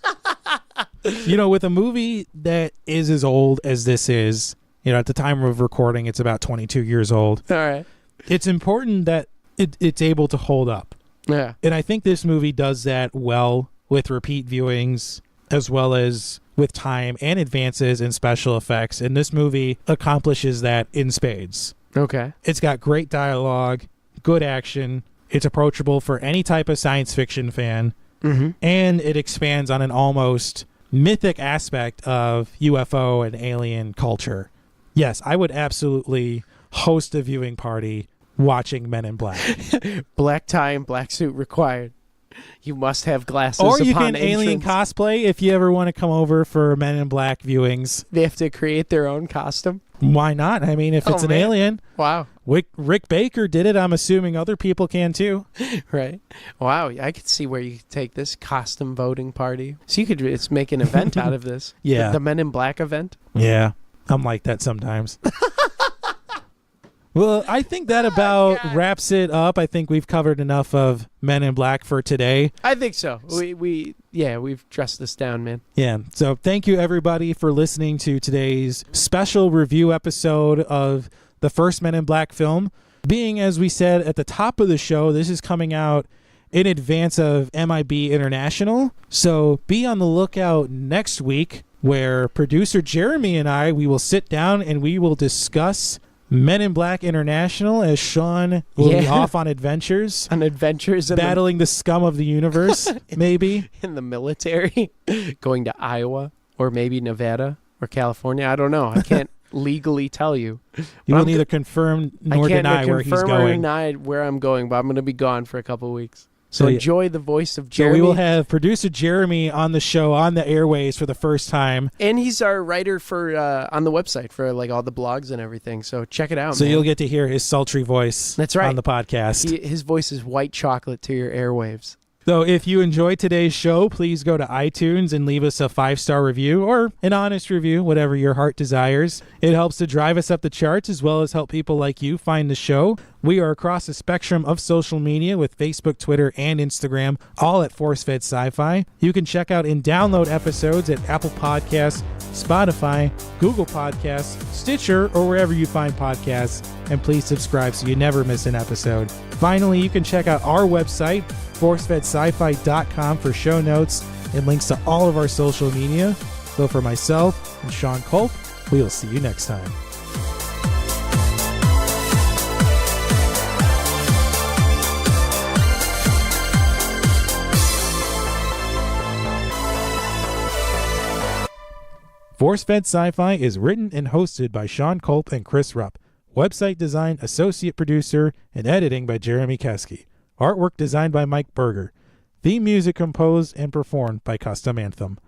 S2: With a movie that is as old as this is, at the time of recording, it's about 22 years old.
S1: All right.
S2: It's important that it's able to hold up.
S1: Yeah.
S2: And I think this movie does that well with repeat viewings as well as with time and advances in special effects. And this movie accomplishes that in spades.
S1: Okay.
S2: It's got great dialogue, good action. It's approachable for any type of science fiction fan.
S1: Mm-hmm.
S2: And it expands on an almost mythic aspect of UFO and alien culture. Yes, I would absolutely host a viewing party watching Men in Black.
S1: Black tie and black suit required. You must have glasses.
S2: Or you
S1: upon
S2: can alien
S1: entrance.
S2: cosplay if you ever want to come over for Men in Black viewings.
S1: They have to create their own costume.
S2: Why not? I mean, if it's an alien.
S1: Wow.
S2: Rick Baker did it. I'm assuming other people can too.
S1: Right. Wow. I could see where you could take this costume voting party. So you could make an event out of this.
S2: Yeah.
S1: The Men in Black event.
S2: Yeah. I'm like that sometimes. Well, I think that about wraps it up. I think we've covered enough of Men in Black for today.
S1: I think so. We've dressed this down, man.
S2: Yeah. So thank you, everybody, for listening to today's special review episode of the first Men in Black film. Being, as we said at the top of the show, this is coming out in advance of MIB International. So be on the lookout next week where producer Jeremy and we will sit down and we will discuss Men in Black International as Sean will be off on adventures.
S1: On adventures.
S2: Battling the scum of the universe, maybe.
S1: In the military. Going to Iowa or maybe Nevada or California. I don't know. I can't legally tell you.
S2: You will neither confirm nor deny where he's going.
S1: I can't confirm or deny where I'm going, but I'm going to be gone for a couple of weeks. So
S2: So,
S1: enjoy the voice of
S2: So
S1: Jeremy.
S2: we will have producer Jeremy on the show on the airways for the first time.
S1: And he's our writer for on the website for like all the blogs and everything. So check it out,
S2: So
S1: man.
S2: you'll get to hear his sultry voice
S1: That's right.
S2: on the podcast.
S1: His voice is white chocolate to your airwaves.
S2: So if you enjoyed today's show, please go to iTunes and leave us a 5-star review or an honest review, whatever your heart desires. It helps to drive us up the charts as well as help people like you find the show. We are across the spectrum of social media with Facebook, Twitter, and Instagram, all at Force Fed Sci-Fi. You can check out and download episodes at Apple Podcasts, Spotify, Google Podcasts, Stitcher, or wherever you find podcasts. And please subscribe so you never miss an episode. Finally, you can check out our website, forcefedsci-fi.com, for show notes and links to all of our social media. So for myself and Sean Culp, we will see you next time. Force Fed Sci-Fi is written and hosted by Sean Culp and Chris Rupp. Website design, associate producer, and editing by Jeremy Keski. Artwork designed by Mike Berger. Theme music composed and performed by Custom Anthem.